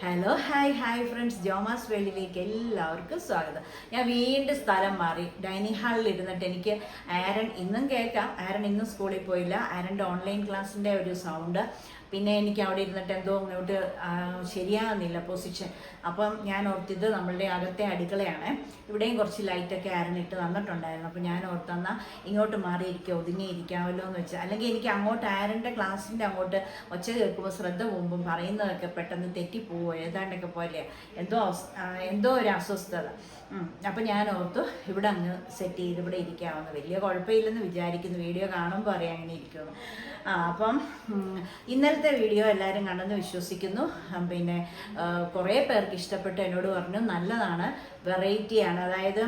Hello hi friends, ജോമാസ് വേൾഡിലേക്ക് എല്ലാവർക്കും സ്വാഗതം. ഞാൻ വീണ്ടും സ്ഥലം മാറി. ഡൈനിങ് ഹാളിൽ ഇരുന്നിട്ട് എനിക്ക് ആരൻ ഇന്നും കേൾക്കാം. ആരൻ ഇന്നും സ്കൂളിൽ പോയില്ല. ആരൻ്റെ ഓൺലൈൻ ക്ലാസ്സിൻ്റെ ഒരു സൗണ്ട്, പിന്നെ എനിക്ക് അവിടെ ഇരുന്നിട്ട് എന്തോ ഇങ്ങോട്ട് ശരിയാകുന്നില്ല പൊസിഷൻ. അപ്പം ഞാൻ ഓർത്തിത് നമ്മളുടെ അകത്തെ അടുക്കളയാണ്. ഇവിടെയും കുറച്ച് ലൈറ്റൊക്കെ ആരനിട്ട് തന്നിട്ടുണ്ടായിരുന്നു. അപ്പം ഞാൻ ഓർത്തെന്നാൽ ഇങ്ങോട്ട് മാറിയിരിക്കുക, ഒതുങ്ങിയിരിക്കാമല്ലോ എന്ന് വെച്ചാൽ. അല്ലെങ്കിൽ എനിക്ക് അങ്ങോട്ട് ആരൻ്റെ ക്ലാസ്സിൻ്റെ അങ്ങോട്ട് ഒച്ച കേൾക്കുമ്പോൾ ശ്രദ്ധ പോകുമ്പം പറയുന്നതൊക്കെ പെട്ടെന്ന് തെറ്റിപ്പോവോ, ഏതാണ്ടൊക്കെ പോലെ എന്തോ ഒരു അസ്വസ്ഥത. അപ്പം ഞാൻ ഓർത്തു ഇവിടെ അങ്ങ് സെറ്റ് ചെയ്ത് ഇവിടെ ഇരിക്കാമെന്ന്. വലിയ കുഴപ്പമില്ലെന്ന് വിചാരിക്കുന്നു. വീഡിയോ കാണുമ്പോൾ അറിയാം അങ്ങനെ ഇരിക്കുമെന്ന്. അപ്പം ഇന്നലത്തെ വീഡിയോ എല്ലാവരും കണ്ടെന്ന് വിശ്വസിക്കുന്നു. പിന്നെ കുറേ പേർക്ക് ഇഷ്ടപ്പെട്ടു, എന്നോട് പറഞ്ഞു നല്ലതാണ്, വെറൈറ്റിയാണ്, അതായത്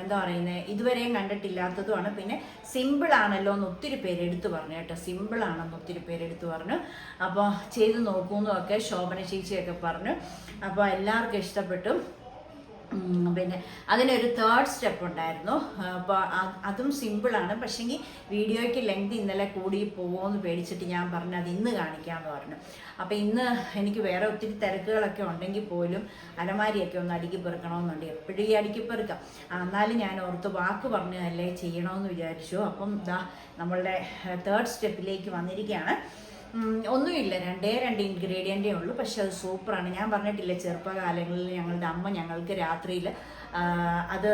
എന്താ പറയുന്നത്, ഇതുവരെയും കണ്ടിട്ടില്ലാത്തതുമാണ്, പിന്നെ സിമ്പിളാണല്ലോ എന്ന് ഒത്തിരി പേര് എടുത്തു പറഞ്ഞു കേട്ടോ. സിമ്പിളാണെന്ന് ഒത്തിരി പേര് എടുത്തു പറഞ്ഞു. അപ്പോൾ ചെയ്ത് നോക്കൂന്നൊക്കെ ശോഭന ചേച്ചിയൊക്കെ പറഞ്ഞു. അപ്പോൾ എല്ലാവർക്കും ഇഷ്ടപ്പെട്ടു. പിന്നെ അതിനൊരു തേർഡ് സ്റ്റെപ്പ് ഉണ്ടായിരുന്നു. അപ്പോൾ അതും സിമ്പിളാണ്, പക്ഷേങ്കിൽ വീഡിയോയ്ക്ക് ലെങ്ത് ഇന്നലെ കൂടി പോകുമെന്ന് പേടിച്ചിട്ട് ഞാൻ പറഞ്ഞു അത് ഇന്ന് കാണിക്കാമെന്ന് പറഞ്ഞു. അപ്പോൾ ഇന്ന് എനിക്ക് വേറെ ഒത്തിരി തിരക്കുകളൊക്കെ ഉണ്ടെങ്കിൽ പോലും അലമാരിയൊക്കെ ഒന്ന് അടുക്കി പെറുക്കണമെന്നുണ്ട്. എപ്പോഴും ഈ അടുക്കി പെറുക്കാം. എന്നാലും ഞാൻ ഓർത്ത് വാക്ക് പറഞ്ഞതല്ലേ ചെയ്യണമെന്ന് വിചാരിച്ചു. അപ്പം നമ്മളുടെ തേർഡ് സ്റ്റെപ്പിലേക്ക് വന്നിരിക്കുകയാണ്. ഒന്നുമില്ല, രണ്ട് ഇൻഗ്രീഡിയൻറ്റേ ഉള്ളൂ, പക്ഷെ അത് സൂപ്പറാണ്. ഞാൻ പറഞ്ഞിട്ടില്ല, ചെറുപ്പകാലങ്ങളിൽ ഞങ്ങളുടെ അമ്മ ഞങ്ങൾക്ക് രാത്രിയിൽ അത്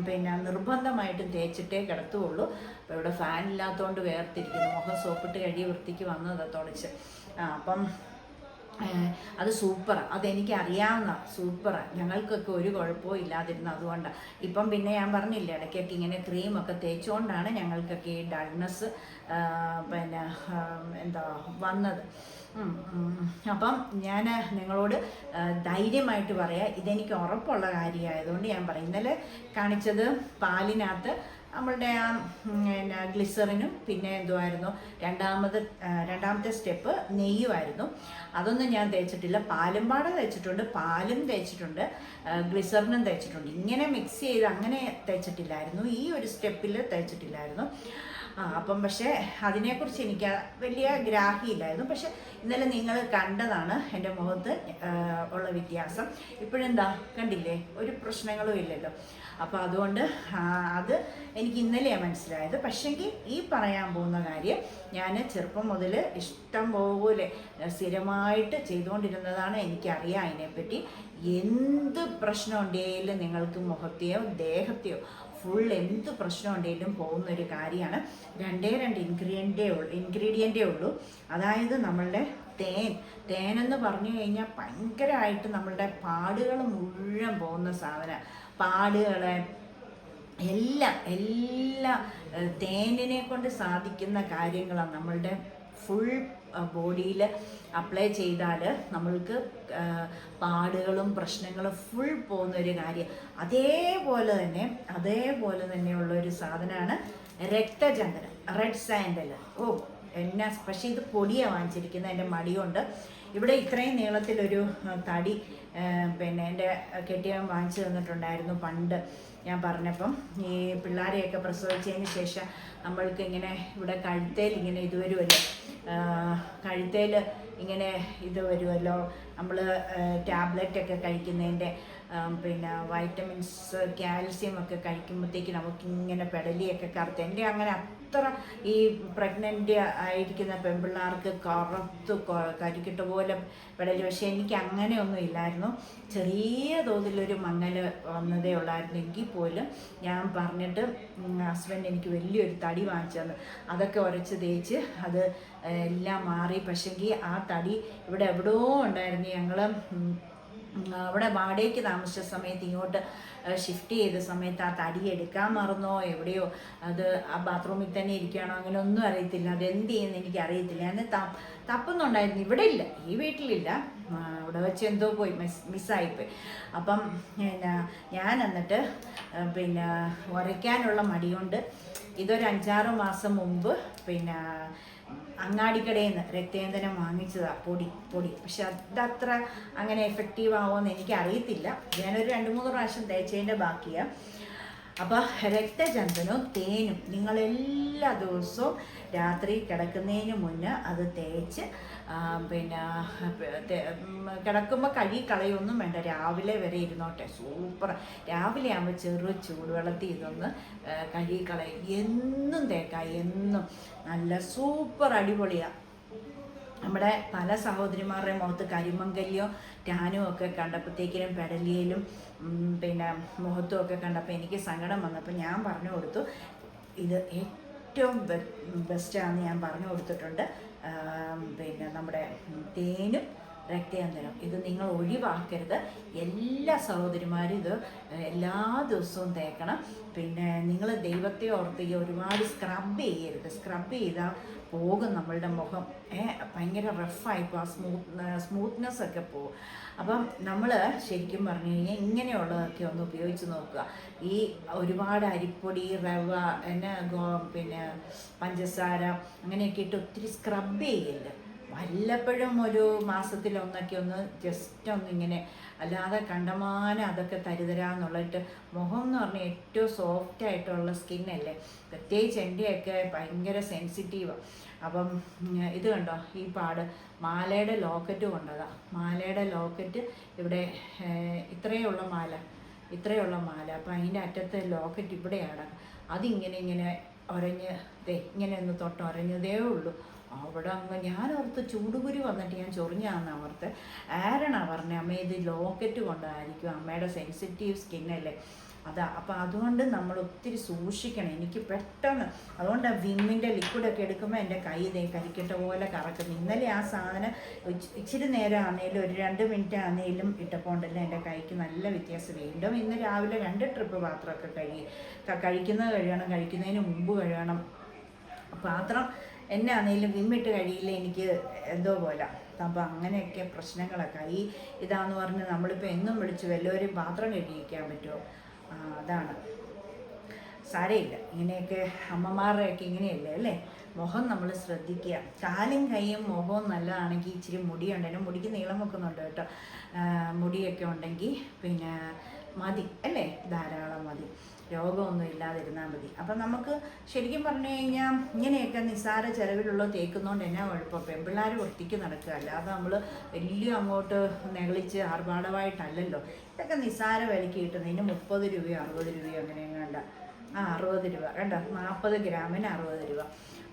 പിന്നെ നിർബന്ധമായിട്ടും തേച്ചിട്ടേ കിടത്തുകയുള്ളൂ. അപ്പോൾ ഇവിടെ ഫാൻ ഇല്ലാത്തതുകൊണ്ട് വേർതിരിക്കുന്നു. മുഖം സോപ്പിട്ട് കഴുകി വൃത്തിക്ക് വന്നത് തുടച്ച്. അപ്പം അത് സൂപ്പറാണ്, അതെനിക്ക് അറിയാവുന്ന സൂപ്പറാണ്. ഞങ്ങൾക്കൊക്കെ ഒരു കുഴപ്പവും ഇല്ലാതിരുന്നു. അതുകൊണ്ടാണ് ഇപ്പം പിന്നെ ഞാൻ പറഞ്ഞില്ല, ഇടയ്ക്കൊക്കെ ഇങ്ങനെ ക്രീമൊക്കെ തേച്ചുകൊണ്ടാണ് ഞങ്ങൾക്കൊക്കെ ഈ ഡൾനെസ് പിന്നെ എന്താ വന്നത്. അപ്പം ഞാൻ നിങ്ങളോട് ധൈര്യമായിട്ട് പറയാം, ഇതെനിക്ക് ഉറപ്പുള്ള കാര്യമായതുകൊണ്ട് ഞാൻ പറയും. ഇന്നലെ കാണിച്ചത് പാലിനകത്ത് നമ്മളുടെ പിന്നെ ഗ്ലിസറിനും പിന്നെ എന്തുമായിരുന്നു രണ്ടാമത്തെ സ്റ്റെപ്പ് നെയ്യുമായിരുന്നു. അതൊന്നും ഞാൻ തേച്ചിട്ടില്ല. പാലും പാട തേച്ചിട്ടുണ്ട്, പാലും തേച്ചിട്ടുണ്ട്, ഗ്ലിസറിനും തേച്ചിട്ടുണ്ട്. ഇങ്ങനെ മിക്സ് ചെയ്ത് അങ്ങനെ തേച്ചിട്ടില്ലായിരുന്നു, ഈ ഒരു സ്റ്റെപ്പിൽ തേച്ചിട്ടില്ലായിരുന്നു. അപ്പം പക്ഷേ അതിനെക്കുറിച്ച് എനിക്ക് വലിയ ഗ്രാഹ്യമില്ലായിരുന്നു. പക്ഷെ ഇന്നലെ നിങ്ങൾ കണ്ടതാണ് എൻ്റെ മുഖത്ത് ഉള്ള വ്യത്യാസം. ഇപ്പോഴെന്താ കണ്ടില്ലേ, ഒരു പ്രശ്നങ്ങളും ഇല്ലല്ലോ. അപ്പോൾ അതുകൊണ്ട് അത് എനിക്ക് ഇന്നലെയാണ് മനസ്സിലായത്. പക്ഷെങ്കിൽ ഈ പറയാൻ പോകുന്ന കാര്യം ഞാൻ ചെറുപ്പം മുതൽ ഇഷ്ടം പോലെ സ്ഥിരമായിട്ട് ചെയ്തുകൊണ്ടിരുന്നതാണ്. എനിക്കറിയാം അതിനെപ്പറ്റി. എന്ത് പ്രശ്നം ഉണ്ടെങ്കിലും നിങ്ങൾക്ക് മുഖത്തെയോ ദേഹത്തെയോ ഫുൾ എന്ത് പ്രശ്നം ഉണ്ടെങ്കിലും പോകുന്നൊരു കാര്യമാണ്. രണ്ട് ഇൻഗ്രീഡിയൻറ്റേ ഉള്ളൂ. അതായത് നമ്മളുടെ തേനെന്ന് പറഞ്ഞു കഴിഞ്ഞാൽ ഭയങ്കരമായിട്ട് നമ്മളുടെ പാടുകൾ മുഴുവൻ പോകുന്ന സാധനം. പാടുകളെ എല്ലാം തേനിനെ കൊണ്ട് സാധിക്കുന്ന കാര്യങ്ങളാണ്. നമ്മളുടെ ഫുൾ ബോഡിയിൽ അപ്ലൈ ചെയ്താൽ നമ്മൾക്ക് പാടുകളും പ്രശ്നങ്ങളും ഫുൾ പോകുന്നൊരു കാര്യം. അതേപോലെ തന്നെയുള്ള ഒരു സാധനമാണ് രക്തചന്ദനം, റെഡ് സാൻഡൽ. പക്ഷേ ഇത് പൊടിയാണ് വാങ്ങിച്ചിരിക്കുന്നത്. എൻ്റെ മടിയുണ്ട്. ഇവിടെ ഇത്രയും നീളത്തിലൊരു തടി പിന്നെ എൻ്റെ കെട്ടിയവൻ വാങ്ങിച്ചു തന്നിട്ടുണ്ടായിരുന്നു പണ്ട് ഞാൻ പറഞ്ഞപ്പം. ഈ പിള്ളേരെയൊക്കെ പ്രസവിച്ചതിന് ശേഷം നമ്മൾക്ക് ഇങ്ങനെ ഇവിടെ കഴുത്തേൽ ഇങ്ങനെ ഇത് വരുമല്ലോ, കഴുത്തേൽ ഇങ്ങനെ ഇത് വരുമല്ലോ, നമ്മൾ ടാബ്ലറ്റൊക്കെ കഴിക്കുന്നതിൻ്റെ പിന്നെ വൈറ്റമിൻസ് കാൽസ്യം ഒക്കെ കഴിക്കുമ്പോഴത്തേക്ക് നമുക്കിങ്ങനെ പെടലിയൊക്കെ കറുത്ത്, എൻ്റെ അങ്ങനെ അത്ര ഈ പ്രഗ്നൻ്റ് ആയിരിക്കുന്ന പെൺപിള്ളേർക്ക് കറുത്ത് കരിക്കിട്ട പോലെ പെടലി. പക്ഷേ എനിക്ക് അങ്ങനെയൊന്നും ഇല്ലായിരുന്നു. ചെറിയ തോതിലൊരു മങ്ങൽ വന്നതേ ഉള്ളായിരുന്നു. എങ്കിൽ പോലും ഞാൻ പറഞ്ഞിട്ട് ഹസ്ബൻഡ് എനിക്ക് വലിയൊരു തടി വാങ്ങിച്ചു തന്നു. അതൊക്കെ ഉരച്ച് തേച്ച് അത് എല്ലാം മാറി. പക്ഷെങ്കിൽ ആ തടി ഇവിടെ എവിടെയോ ഉണ്ടായിരുന്നു. ഞങ്ങൾ അവിടെ വാടകയ്ക്ക് താമസിച്ച സമയത്ത് ഇങ്ങോട്ട് ഷിഫ്റ്റ് ചെയ്ത സമയത്ത് ആ തടി എടുക്കാൻ മറന്നോ എവിടെയോ, അത് ആ ബാത്റൂമിൽ തന്നെ ഇരിക്കുകയാണോ അങ്ങനെ ഒന്നും അറിയത്തില്ല. അതെന്ത് ചെയ്യുമെന്ന് എനിക്ക് അറിയത്തില്ല. ഞാൻ തപ്പുന്നുണ്ടായിരുന്നു. ഇവിടെ ഇല്ല, ഈ വീട്ടിലില്ല, ഇവിടെ വെച്ച് എന്തോ പോയി മിസ്സായിപ്പോയി. അപ്പം ഞാൻ എന്നിട്ട് പിന്നെ ഉരയ്ക്കാനുള്ള മടിയുണ്ട് ഇതൊരു 5-6 മാസം മുമ്പ് പിന്നെ അങ്ങാടിക്കടയിൽ നിന്ന് രക്തചന്ദനം വാങ്ങിച്ചതാണ്, പൊടി. പക്ഷെ അതത്ര അങ്ങനെ എഫക്റ്റീവ് ആവുമെന്ന് എനിക്കറിയത്തില്ല. ഞാനൊരു 2-3 പ്രാവശ്യം തേച്ചതിൻ്റെ ബാക്കിയാണ്. അപ്പോൾ രക്തചന്ദനവും തേനും നിങ്ങളെല്ലാ ദിവസവും രാത്രി കിടക്കുന്നതിന് മുന്നേ അത് തേച്ച് പിന്നെ കിടക്കുമ്പോൾ കളയൊന്നും വേണ്ട, രാവിലെ വരെ ഇരുന്നോട്ടെ. സൂപ്പർ. രാവിലെ ആകുമ്പോൾ ചൂടുവെള്ളത്തിൽ ഇതൊന്ന് കളയും. എന്നും തേക്കാം, എന്നും നല്ല സൂപ്പർ അടിപൊളിയാണ്. നമ്മുടെ പല സഹോദരിമാരുടെയും മുഖത്ത് കരിമങ്കല്യോ ടാനും ഒക്കെ കണ്ടപ്പോഴത്തേക്കിനും പെടലിയിലും പിന്നെ മുഖത്തും ഒക്കെ കണ്ടപ്പോൾ എനിക്ക് സങ്കടം വന്നപ്പോൾ ഞാൻ പറഞ്ഞു കൊടുത്തു, ഇത് ഏറ്റവും ബെസ്റ്റാണെന്ന് ഞാൻ പറഞ്ഞു കൊടുത്തിട്ടുണ്ട്. പിന്നെ നമ്മുടെ തേനും രക്തചന്ദനം ഇത് നിങ്ങൾ ഒഴിവാക്കരുത്. എല്ലാ സഹോദരിമാരും ഇത് എല്ലാ ദിവസവും തേക്കണം. പിന്നെ നിങ്ങൾ ദൈവത്തെ ഓർത്ത് ഒരുപാട് സ്ക്രബ് ചെയ്യരുത്. സ്ക്രബ് ചെയ്താൽ പോകും നമ്മളുടെ മുഖം, ഭയങ്കര റഫായിപ്പോൾ ആ സ്മൂത്ത്നെസ് ഒക്കെ പോകും. അപ്പം നമ്മൾ ശരിക്കും പറഞ്ഞു കഴിഞ്ഞാൽ ഇങ്ങനെയുള്ളതൊക്കെ ഒന്ന് ഉപയോഗിച്ച് നോക്കുക. ഈ ഒരുപാട് അരിപ്പൊടി, റവ, പിന്നെ പഞ്ചസാര അങ്ങനെയൊക്കെ ഇട്ട് ഒത്തിരി സ്ക്രബ് ചെയ്യില്ല. വല്ലപ്പോഴും ഒരു മാസത്തിലൊന്നൊക്കെ ഒന്ന് ജസ്റ്റ് ഒന്നിങ്ങനെ, അല്ലാതെ കണ്ടമാനം അതൊക്കെ തരുതരാന്നുള്ളിട്ട്. മുഖം എന്ന് പറഞ്ഞാൽ ഏറ്റവും സോഫ്റ്റ് ആയിട്ടുള്ള സ്കിന്നല്ലേ, പ്രത്യേകിച്ച് എൻ്റെയൊക്കെ ഭയങ്കര സെൻസിറ്റീവാണ്. അപ്പം ഇത് കണ്ടോ, ഈ പാട് മാലയുടെ ലോക്കറ്റ് കൊണ്ടതാ. മാലയുടെ ലോക്കറ്റ് ഇവിടെ ഇത്രയുള്ള മാല. അപ്പം അതിൻ്റെ അറ്റത്തെ ലോക്കറ്റ് ഇവിടെയാണ്. അതിങ്ങനെ ഒരഞ്ഞ് ഇങ്ങനെ ഒന്ന് ഒരഞ്ഞതേ ഉള്ളൂ. അവിടെ അങ്ങ് ഞാനോർത്ത് ചൂടുകുരു വന്നിട്ട് ഞാൻ ചൊറിഞ്ഞാന്ന് ഓർത്ത്. ആരാണ് പറഞ്ഞത്, അമ്മ ഇത് ലോക്കറ്റ് കൊണ്ടായിരിക്കും, അമ്മയുടെ സെൻസിറ്റീവ് സ്കിന്നല്ലേ അതാ. അപ്പം അതുകൊണ്ട് നമ്മൾ ഒത്തിരി സൂക്ഷിക്കണം. എനിക്ക് പെട്ടെന്ന് അതുകൊണ്ട് വിമ്മിൻ്റെ ലിക്വിഡൊക്കെ എടുക്കുമ്പോൾ എൻ്റെ കൈ കരിക്കട്ട പോലെ കറക്കുന്നു. ഇന്നലെ ആ സാധനം ഇച്ചിരി നേരം ആണെങ്കിലും ഒരു 2 മിനിറ്റ് ആണെങ്കിലും ഇട്ടപ്പോണ്ടല്ലോ എൻ്റെ കൈക്ക് നല്ല വ്യത്യാസം. വീണ്ടും ഇന്ന് രാവിലെ 2 ട്രിപ്പ് പാത്രമൊക്കെ കഴിക്കുന്നതിന് മുമ്പ് കഴുകണം പാത്രം. എന്നാണെങ്കിലും വിമ്മിട്ട് കഴിയില്ല, എനിക്ക് എന്തോ പോലെ. അപ്പോൾ അങ്ങനെയൊക്കെ പ്രശ്നങ്ങളൊക്കെ ഇതാന്ന് പറഞ്ഞ് നമ്മളിപ്പോൾ എന്നും വിളിച്ച് വല്ലവരും പാത്രം കഴുകിക്കാൻ പറ്റുമോ? അതാണ്. സാരമില്ല, ഇങ്ങനെയൊക്കെ അമ്മമാരുടെയൊക്കെ ഇങ്ങനെയല്ലേ അല്ലേ. മുഖം നമ്മൾ ശ്രദ്ധിക്കുക. കാലും കൈയും മുഖവും നല്ലതാണെങ്കിൽ ഇച്ചിരി മുടിയുണ്ട്, എൻ്റെ മുടിക്ക് നീളം വെക്കുന്നുണ്ട് കേട്ടോ. മുടിയൊക്കെ ഉണ്ടെങ്കിൽ പിന്നെ മതി അല്ലേ, ധാരാളം മതി. രോഗമൊന്നും ഇല്ലാതിരുന്നാൽ മതി. അപ്പം നമുക്ക് ശരിക്കും പറഞ്ഞു കഴിഞ്ഞാൽ ഇങ്ങനെയൊക്കെ നിസ്സാര ചിലവിലുള്ള തേക്കുന്നതുകൊണ്ട് എന്നാ കുഴപ്പം, പെൺപിള്ളേർ വൃത്തിക്ക് നടക്കുക. അല്ലാതെ നമ്മൾ വലിയ അങ്ങോട്ട് നെകളിച്ച് ആർഭാടമായിട്ടല്ലല്ലോ. ഇതൊക്കെ നിസ്സാര വിലയ്ക്ക് കിട്ടുന്നതിന് 30 രൂപയോ 60 രൂപയോ അങ്ങനെ എങ്ങാണ്ട. 60 രൂപ കണ്ടോ, 40 ഗ്രാമിന് 60 രൂപ.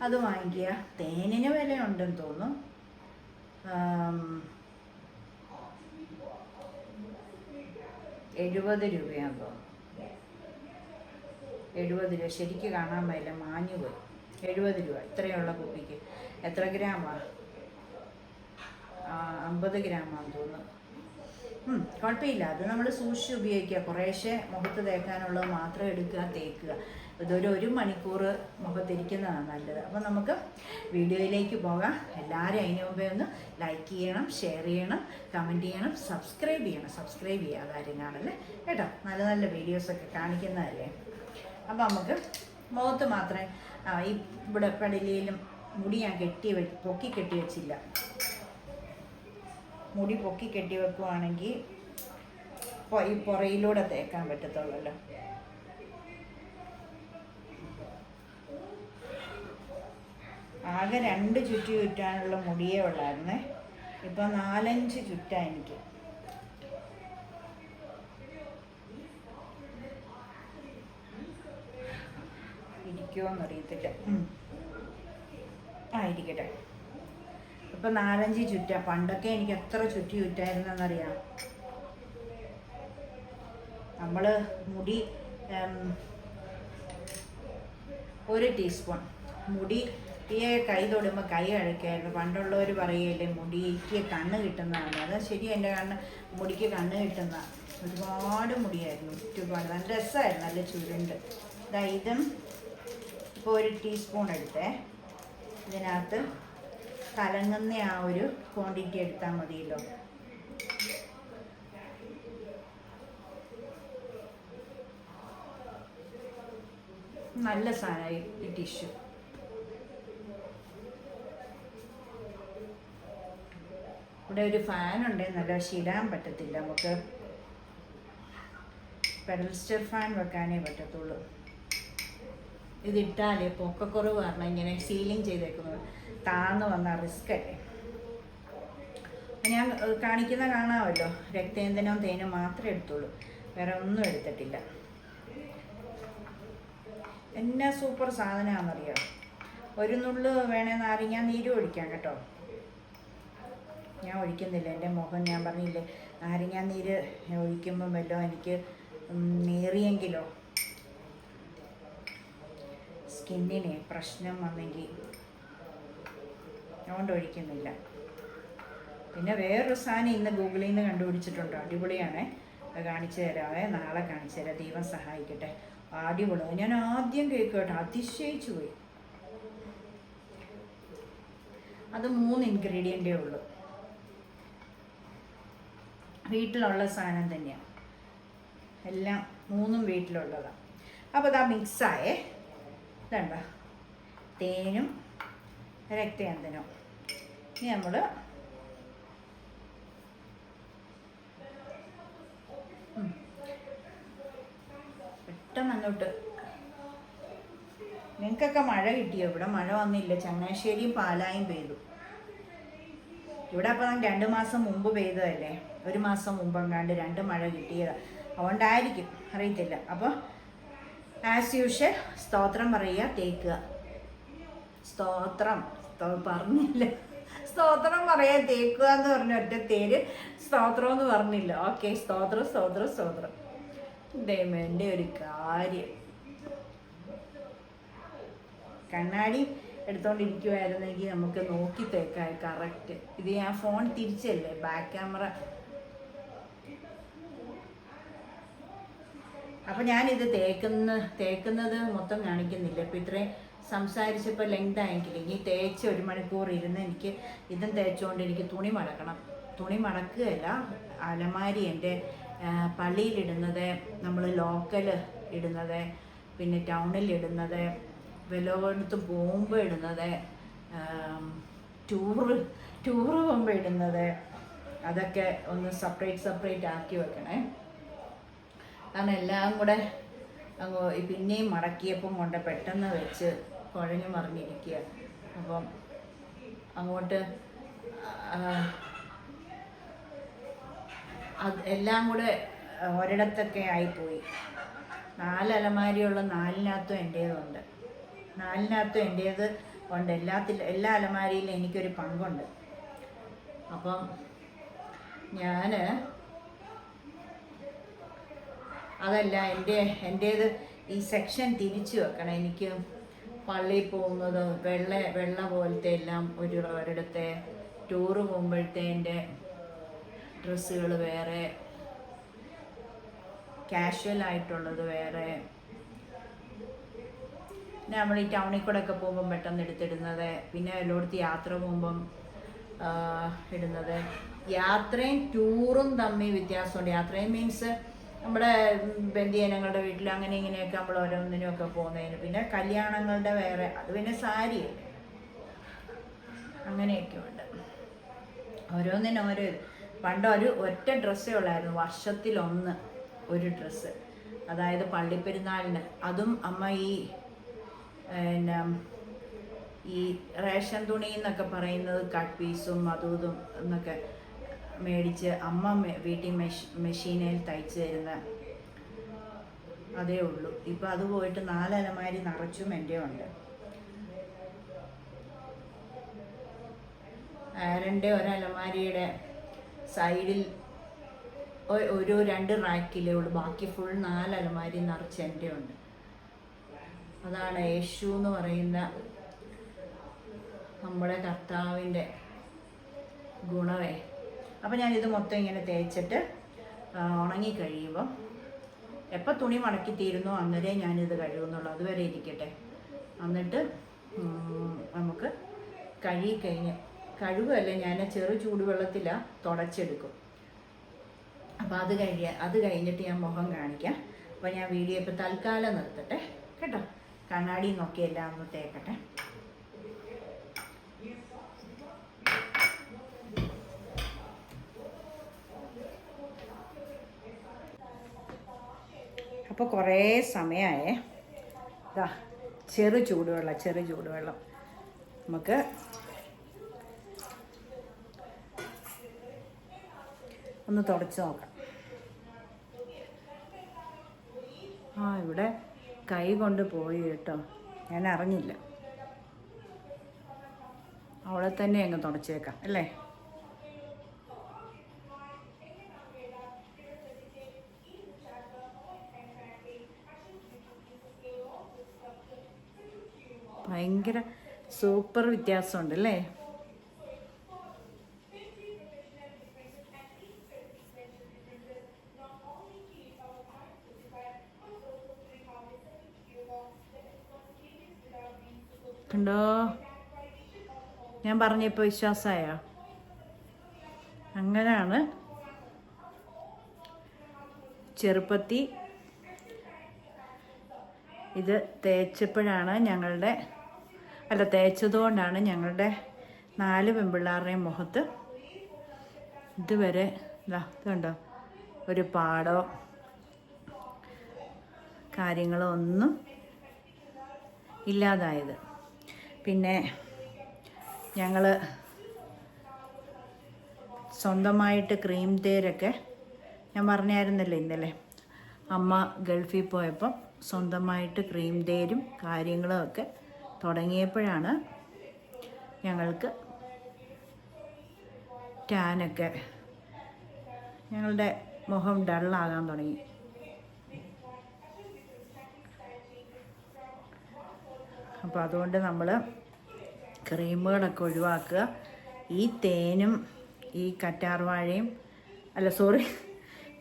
അത് വാങ്ങിക്കുക. തേനിന് വിലയുണ്ടെന്ന് തോന്നുന്നു. 70 രൂപയാണെന്ന് തോന്നുന്നു. 70 രൂപ. ശരിക്ക് കാണാൻ പറ്റില്ല, മാഞ്ഞു പോയി. 70 രൂപ ഇത്രയുള്ള കുപ്പിക്ക്. എത്ര ഗ്രാമാണ്? 50 ഗ്രാമാണെന്ന് തോന്നുന്നു. കുഴപ്പമില്ല, അത് നമ്മൾ സൂക്ഷിച്ച് ഉപയോഗിക്കുക. കുറേശ്ശെ മുഖത്ത് തേക്കാനുള്ളത് മാത്രം എടുക്കുക, തേക്കുക. ഇതൊരു 1 മണിക്കൂർ മുഖത്തിരിക്കുന്നതാണ് നല്ലത്. അപ്പോൾ നമുക്ക് വീഡിയോയിലേക്ക് പോകാം. എല്ലാവരും അതിന് മുമ്പേ ഒന്ന് ലൈക്ക് ചെയ്യണം, ഷെയർ ചെയ്യണം, കമൻറ്റ് ചെയ്യണം, സബ്സ്ക്രൈബ് ചെയ്യണം. സബ്സ്ക്രൈബ് ചെയ്യാതെ ആരും കാണല്ലേ കേട്ടോ, നല്ല നല്ല വീഡിയോസൊക്കെ കാണിക്കുന്നതല്ലേ. അപ്പോൾ നമുക്ക് മുഖത്ത് മാത്രമേ ഈ ഇവിടെ പടലിയിലും മുടി ഞാൻ പൊക്കി കെട്ടി വെച്ചില്ല. മുടി പൊക്കി കെട്ടി വെക്കുവാണെങ്കിൽ ഈ പുറയിലൂടെ തേക്കാൻ പറ്റത്തുള്ളല്ലോ. ആകെ 2 ചുറ്റി ചുറ്റാനുള്ള മുടിയേ ഉള്ളായിരുന്നേ. ഇപ്പം 4-5 ചുറ്റാ എനിക്ക്. ഇരിക്കുമോയെന്ന് അറിയത്തില്ല. ഇരിക്കട്ടെ. ഇപ്പം 4-5 ചുറ്റാ. പണ്ടൊക്കെ എനിക്ക് എത്ര ചുറ്റായിരുന്നെന്നറിയാം. നമ്മൾ മുടി 1 ടീസ്പൂൺ മുടി കൈ തൊടുമ്പോൾ കൈ അഴക്കായിരുന്നു. പണ്ടുള്ളവർ പറയുകയല്ലേ മുടിക്ക് കണ്ണ് കിട്ടുന്നതാണ്. അത് ശരി, എൻ്റെ മുടിക്ക് കണ്ണ് കിട്ടുന്ന ഒരുപാട് മുടിയായിരുന്നു, ഒരുപാട്. നല്ല രസമായിരുന്നു, നല്ല ചുരുണ്ട്. ഇതും ഇപ്പോൾ 1 ടീസ്പൂൺ എടുത്തേ. ഇതിനകത്ത് കലങ്ങുന്ന ആ ഒരു ക്വാണ്ടിറ്റി എടുത്താൽ മതിയല്ലോ. നല്ല സാധനമായി ഈ ടിഷ്യൂ. ഇവിടെ ഒരു ഫാൻ ഉണ്ടെന്നല്ല, പക്ഷെ ഇടാൻ പറ്റത്തില്ല നമുക്ക്. പെഡൽസ്റ്റർ ഫാൻ വെക്കാനേ പറ്റത്തുള്ളൂ. ഇതിട്ടാലേ പൊക്കക്കുറവ് കാരണം ഇങ്ങനെ സീലിംഗ് ചെയ്തേക്കുന്നത് താന്ന് വന്ന റിസ്ക് അല്ലേ. ഞാൻ കാണിക്കുന്ന കാണാമല്ലോ, രക്തേന്ദനവും തേനും മാത്രമേ എടുത്തുള്ളൂ, വേറെ ഒന്നും എടുത്തിട്ടില്ല. എന്നാ സൂപ്പർ സാധനമാണെന്നറിയാം. ഒരു നുള്ള് വേണേ നാരങ്ങ നീരും ഒഴിക്കാം കേട്ടോ. ഞാൻ ഒഴിക്കുന്നില്ല, എൻ്റെ മുഖം ഞാൻ പറഞ്ഞില്ലേ നാരങ്ങ നീര് ഒഴിക്കുമ്പം വല്ലോ എനിക്ക് നേറിയെങ്കിലോ സ്കിന്നിന് പ്രശ്നം വന്നെങ്കിൽ അതുകൊണ്ട് ഒഴിക്കുന്നില്ല. പിന്നെ വേറൊരു സാധനം ഇന്ന് ഗൂഗിളിൽ നിന്ന് കണ്ടുപിടിച്ചിട്ടുണ്ട്, അടിപൊളിയാണേ. അത് കാണിച്ചു തരാവേ, നാളെ കാണിച്ചു തരാം, ദൈവം സഹായിക്കട്ടെ. അടിപൊളി. ഞാൻ ആദ്യം കേക്ക് കേട്ടോ, അതിശയിച്ചു പോയി. അത് 3 ഇൻഗ്രീഡിയൻ്റേ ഉള്ളൂ, വീട്ടിലുള്ള സാധനം തന്നെയാണ്, എല്ലാം 3ഉം വീട്ടിലുള്ളതാണ്. അപ്പോൾ ഇതാ മിക്സായേ, ഇതണ്ട തേനും രക്തചന്ദനവും. ഇനി നമ്മൾ പെട്ടെന്ന് അങ്ങോട്ട്. നിങ്ങൾക്കൊക്കെ മഴ കിട്ടിയോ? ഇവിടെ മഴ വന്നില്ല. ചങ്ങനാശ്ശേരിയും പാലായും പെയ്തു. ഇവിടെ അപ്പം 2 മാസം മുമ്പ് പെയ്തതല്ലേ, 1 മാസം മുമ്പെങ്ങാണ്ട് 2 മഴ കിട്ടിയതാണ്, അതുകൊണ്ടായിരിക്കും, അറിയത്തില്ല. അപ്പോൾ ആസ് യൂഷ്വൽ സ്തോത്രം പറയുക, തേക്കുക. പറഞ്ഞില്ല, സ്തോത്രം പറയാ, തേക്കുക എന്ന് പറഞ്ഞ ഒറ്റ തേര്, സ്തോത്രം എന്ന് പറഞ്ഞില്ല. ഓക്കെ, സ്തോത്രം സ്തോത്രം സ്തോത്രം. ദൈവൻ്റെ ഒരു കാര്യം. കണ്ണാടി എടുത്തോണ്ടിരിക്കുമായിരുന്നെങ്കിൽ നമുക്ക് നോക്കി തേക്കായി കറക്റ്റ്. ഇത് ഞാൻ ഫോൺ തിരിച്ചല്ലേ, ബാക്ക് ക്യാമറ. അപ്പം ഞാനിത് തേക്കുന്നത് മൊത്തം കാണിക്കുന്നില്ല. ഇപ്പം ഇത്രയും സംസാരിച്ചപ്പോൾ ലെങ്ത് ആയെങ്കിൽ ഇനി തേച്ച് 1 മണിക്കൂർ ഇരുന്ന് എനിക്ക് ഇതും തേച്ചുകൊണ്ട് എനിക്ക് തുണി മടക്കണം. തുണി മടക്കുകയല്ല, അലമാരി എൻ്റെ പള്ളിയിലിടുന്നത്, നമ്മൾ ലോക്കൽ ഇടുന്നത്, പിന്നെ ടൗണിലിടുന്നത്, വല്ലയിടത്തും പോകുമ്പോൾ ഇടുന്നത്, ടൂറ് പോകുമ്പോൾ ഇടുന്നത്, അതൊക്കെ ഒന്ന് സെപ്പറേറ്റ് ആക്കി വെക്കണേ. കാരണം എല്ലാം കൂടെ പിന്നെയും മടക്കിയപ്പം കൊണ്ട് പെട്ടെന്ന് വെച്ച് കുഴഞ്ഞു മറിഞ്ഞിരിക്കുക. അപ്പം അങ്ങോട്ട് എല്ലാം കൂടെ ഒരിടത്തൊക്കെ ആയിപ്പോയി. 4 അലമാരിയുള്ള 4-നകത്തും എൻ്റേതുണ്ട്, 4-നകത്തും എൻ്റേത് ഉണ്ട്. എല്ലാ അലമാരിയിലും എനിക്കൊരു പങ്കുണ്ട്. അപ്പം ഞാൻ അതല്ല, എൻ്റേത് ഈ സെക്ഷൻ തിരിച്ചു വെക്കണം. എനിക്ക് പള്ളിയിൽ പോകുന്നത് വെള്ള പോലത്തെ എല്ലാം ഒരിടത്തെ, ടൂറ് പോകുമ്പോഴത്തെ എൻ്റെ ഡ്രസ്സുകൾ വേറെ, കാഷ്വൽ ആയിട്ടുള്ളത് വേറെ, പിന്നെ നമ്മൾ ഈ ടൗണിൽ കൂടെ ഒക്കെ പോകുമ്പം പെട്ടെന്ന് എടുത്തിടുന്നത്, പിന്നെ എല്ലായിടത്തും യാത്ര പോകുമ്പം ഇടുന്നത്. യാത്രയും ടൂറും തമ്മിൽ വ്യത്യാസമുണ്ട്. യാത്രയും മീൻസ് നമ്മുടെ ബന്ധുജനങ്ങളുടെ വീട്ടിൽ അങ്ങനെ ഇങ്ങനെയൊക്കെ നമ്മൾ ഓരോന്നിനുമൊക്കെ പോകുന്നതിന്. പിന്നെ കല്യാണങ്ങളുടെ വേറെ, അത് പിന്നെ സാരി അങ്ങനെയൊക്കെ ഉണ്ട്. ഓരോന്നിനും ഓരോ. പണ്ട് ഒറ്റ ഡ്രസ്സേ ഉള്ളായിരുന്നു, വർഷത്തിലൊന്ന് ഒരു ഡ്രസ്സ്, അതായത് പള്ളിപ്പെരുന്നാളിന്. അതും അമ്മ ഈ റേഷൻ തുണി എന്നൊക്കെ പറയുന്നത് കട്ട് പീസും അതും ഇതും എന്നൊക്കെ മേടിച്ച് അമ്മ വീട്ടിൽ മെഷീനിൽ തയ്ച്ച് തരുന്ന അതേ ഉള്ളൂ. ഇപ്പം അത് പോയിട്ട് 4 അലമാരി നിറച്ചും എൻ്റെ ഉണ്ട്. ആരൻ്റെ ഒരലമാരിയുടെ സൈഡിൽ ഒരു 2 റാക്കിലേ ഉള്ളൂ, ബാക്കി ഫുൾ 4 അലമാരി നിറച്ച് എൻ്റെ ഉണ്ട്. അതാണ് യേശു എന്ന് പറയുന്ന നമ്മുടെ കർത്താവിൻ്റെ ഗുണമേ. അപ്പം ഞാനിത് മൊത്തം ഇങ്ങനെ തേച്ചിട്ട് ഉണങ്ങി കഴിയുമ്പം എപ്പോൾ തുണി മടക്കി തീരുന്നോ അന്നേരം ഞാനിത് കഴുകുന്നുള്ളൂ. അതുവരെ ഇരിക്കട്ടെ. എന്നിട്ട് നമുക്ക് കഴുകുമല്ലേ, ഞാൻ ചെറു ചൂടുവെള്ളത്തിലാണ് തുടച്ചെടുക്കും. അപ്പോൾ അത് കഴിഞ്ഞിട്ട് ഞാൻ മുഖം കാണിക്കാം. അപ്പോൾ ഞാൻ വീഡിയോ ഇപ്പോൾ തൽക്കാലം നിർത്തട്ടെ കേട്ടോ. കണ്ണാടി നോക്കി എല്ലാം ഒന്ന് തേക്കട്ടെ. അപ്പോൾ കുറേ സമയമായേ. ഇതാ ചെറു ചൂടുവെള്ളം നമുക്ക് ഒന്ന് തുടച്ച് നോക്കാം. ഇവിടെ കൈ കൊണ്ട് പോയി കേട്ടോ, ഞാൻ അറിഞ്ഞില്ല. അവളെ തന്നെ അങ്ങ് തുടച്ചേക്കാം അല്ലേ. ഭയങ്കര സൂപ്പർ വ്യത്യാസമുണ്ട് അല്ലേ. കണ്ടോ, ഞാൻ പറഞ്ഞപ്പോൾ വിശ്വാസമായോ? അങ്ങനെയാണ് ചെറുപ്പത്തി ഇത് തേച്ചപ്പോഴാണ് തേച്ചതുകൊണ്ടാണ് ഞങ്ങളുടെ 4 പെൺപിള്ളേരുടെയും മുഖത്ത് ഇതുവരെ ഇതുണ്ടോ ഒരു പാടോ കാര്യങ്ങളോ ഒന്നും ഇല്ലാതായത്. പിന്നെ ഞങ്ങൾ സ്വന്തമായിട്ട് ക്രീം തേരൊക്കെ ഞാൻ പറഞ്ഞായിരുന്നല്ലോ ഇന്നലെ, അമ്മ ഗൾഫിൽ പോയപ്പം സ്വന്തമായിട്ട് ക്രീം തേരും കാര്യങ്ങളും ഒക്കെ തുടങ്ങിയപ്പോഴാണ് ഞങ്ങൾക്ക് ടാനൊക്കെ, ഞങ്ങളുടെ മുഖം ഡള്ളാകാൻ തുടങ്ങി. അപ്പോൾ അതുകൊണ്ട് നമ്മൾ ക്രീമുകളൊക്കെ ഒഴിവാക്കുക. ഈ തേനും ഈ കറ്റാർവാഴയും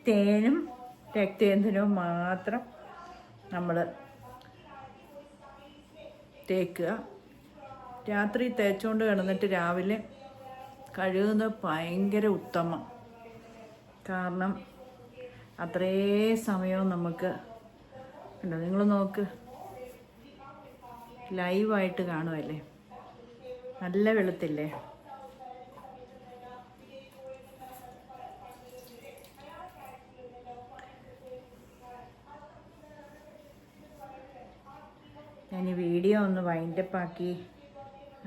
തേനും രക്തചന്ദനവും മാത്രം നമ്മൾ തേക്കുക. രാത്രി തേച്ചുകൊണ്ട് കിടന്നിട്ട് രാവിലെ കഴുകുന്നത് ഭയങ്കര ഉത്തമം. കാരണം അത്രേ സമയവും നമുക്ക് ഉണ്ടോ, നിങ്ങൾ നോക്ക്, ലൈവായിട്ട് കാണുമല്ലേ, നല്ല വെളുത്തില്ലേ. ഞാൻ ഈ വീഡിയോ ഒന്ന് വൈൻഡപ്പാക്കി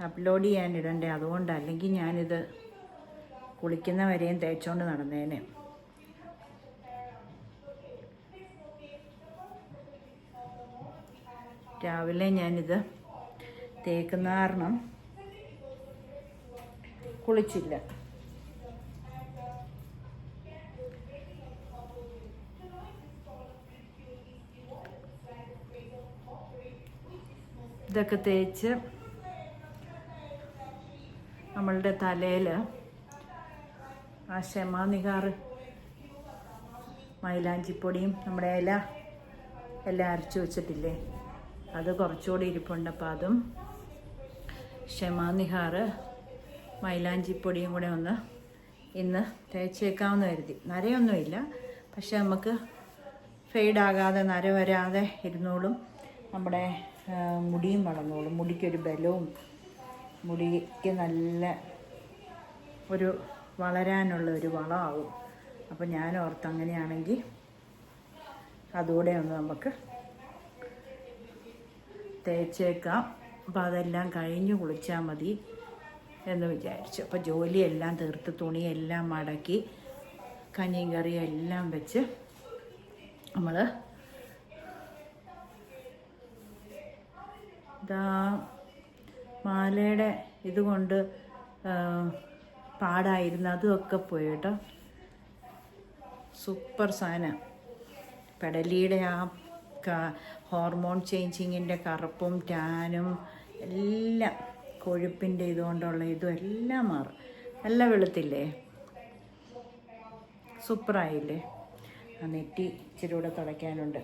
അപ്ലോഡ് ചെയ്യാനിടണ്ടേ, അതുകൊണ്ടാണ്. അല്ലെങ്കിൽ ഞാനിത് കുളിക്കുന്നവരെയും തേച്ചോണ്ട് നടന്നേനെ. രാവിലെ ഞാനിത് തേക്കുന്ന കാരണം കുളിച്ചില്ല. ഇതൊക്കെ തേച്ച് നമ്മളുടെ തലയിൽ ആ ക്ഷമാനികാറ് മൈലാഞ്ചിപ്പൊടിയും നമ്മുടെ എല്ലാം അരച്ചു വെച്ചിട്ടില്ലേ, അത് കുറച്ചുകൂടി ഇരിപ്പുണ്ട്. അപ്പോൾ അതും ക്ഷമാനിഹാറ് മൈലാഞ്ചിപ്പൊടിയും കൂടെ ഒന്ന് ഇന്ന് തേച്ചേക്കാമെന്ന് കരുതി. നരയൊന്നുമില്ല, പക്ഷെ നമുക്ക് ഫെയ്ഡാകാതെ നര വരാതെ ഇരുന്നോളും. നമ്മുടെ മുടിയും വളർന്നോളും, മുടിക്കൊരു ബലവും മുടിക്ക് നല്ല ഒരു വളരാനുള്ള ഒരു വളമാകും. അപ്പോൾ ഞാൻ ഓർത്ത് അങ്ങനെയാണെങ്കിൽ അതുകൂടെ ഒന്ന് നമുക്ക് തേച്ചേക്കാം. അപ്പോൾ അതെല്ലാം കഴിഞ്ഞ് കുളിച്ചാൽ മതി എന്ന് വിചാരിച്ചു. അപ്പോൾ ജോലിയെല്ലാം തീർത്ത് തുണിയെല്ലാം മടക്കി കഞ്ഞിയും കറിയും എല്ലാം വെച്ച് നമ്മൾ മാലയുടെ ഇതുകൊണ്ട് പാടായിരുന്നു, അതുമൊക്കെ പോയി കേട്ടോ. സൂപ്പർ സാധനം. പെടലിയുടെ ആ ഹോർമോൺ ചേഞ്ചിങ്ങിൻ്റെ കറുപ്പും ടാനും എല്ലാം, കൊഴുപ്പിൻ്റെ ഇതുകൊണ്ടുള്ള ഇതും എല്ലാം മാറും. നല്ല വെളുത്തില്ലേ, സൂപ്പറായില്ലേ. ആ നെറ്റി ഇച്ചിരി കൂടെ തുടയ്ക്കാനുണ്ട്.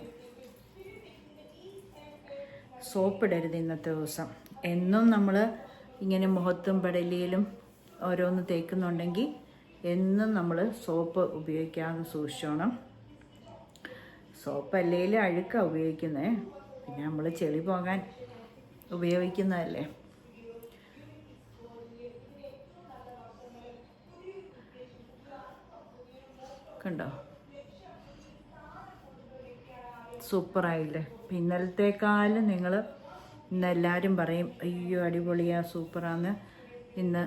സോപ്പിടരുത് ഇന്നത്തെ ദിവസം. എന്നും നമ്മൾ ഇങ്ങനെ മുഖത്തും പെടലിയിലും ഓരോന്ന് തേക്കുന്നുണ്ടെങ്കിൽ എന്നും നമ്മൾ സോപ്പ് ഉപയോഗിക്കാതെ സൂക്ഷിച്ചോണം. സോപ്പ് അല്ലെങ്കിലും അഴുക്കാണ് ഉപയോഗിക്കുന്നത്, പിന്നെ നമ്മൾ ചെളി പോകാൻ ഉപയോഗിക്കുന്നതല്ലേ. കണ്ടോ, സൂപ്പറായില്ലേ? ഇന്നലത്തേക്കാളും നിങ്ങൾ ഇന്നെല്ലാവരും പറയും അയ്യോ അടിപൊളിയാ സൂപ്പറാന്ന്. ഇന്ന്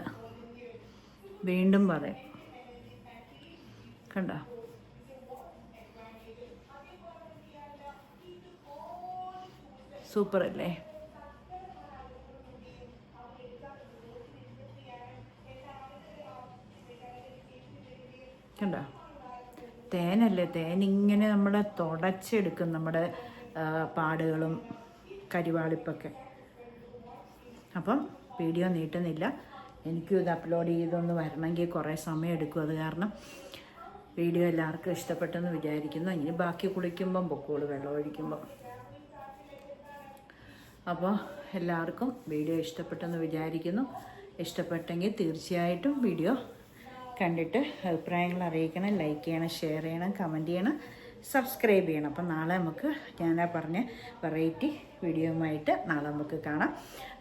വീണ്ടും പറയും. കണ്ടോ? സൂപ്പറല്ലേ? കണ്ടോ? തേനല്ലേ, തേനിങ്ങനെ നമ്മളെ തുടച്ചെടുക്കും നമ്മുടെ പാടുകളും കരിവാളിപ്പൊക്കെ. അപ്പം വീഡിയോ നീട്ടുന്നില്ല. എനിക്കും ഇത് അപ്ലോഡ് ചെയ്തൊന്ന് വരണമെങ്കിൽ കുറേ സമയം എടുക്കും. അത് കാരണം വീഡിയോ എല്ലാവർക്കും ഇഷ്ടപ്പെട്ടെന്ന് വിചാരിക്കുന്നു. ഇനി ബാക്കി കുളിക്കുമ്പം പൊക്കോളൂ, വെള്ളം ഒഴിക്കുമ്പം. അപ്പോൾ എല്ലാവർക്കും വീഡിയോ ഇഷ്ടപ്പെട്ടെന്ന് വിചാരിക്കുന്നു. ഇഷ്ടപ്പെട്ടെങ്കിൽ തീർച്ചയായിട്ടും വീഡിയോ കണ്ടിട്ട് അഭിപ്രായങ്ങൾ അറിയിക്കണം, ലൈക്ക് ചെയ്യണം, ഷെയർ ചെയ്യണം, കമൻറ്റ് ചെയ്യണം, സബ്സ്ക്രൈബ് ചെയ്യണം. അപ്പം നാളെ നമുക്ക് ഞാനാ പറഞ്ഞ വെറൈറ്റി വീഡിയോയുമായിട്ട് നാളെ നമുക്ക് കാണാം.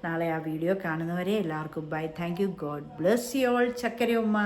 നാളെ ആ വീഡിയോ കാണുന്നവരെ എല്ലാവർക്കും bye. Thank you. God bless you all. ചക്കര ഉമ്മ.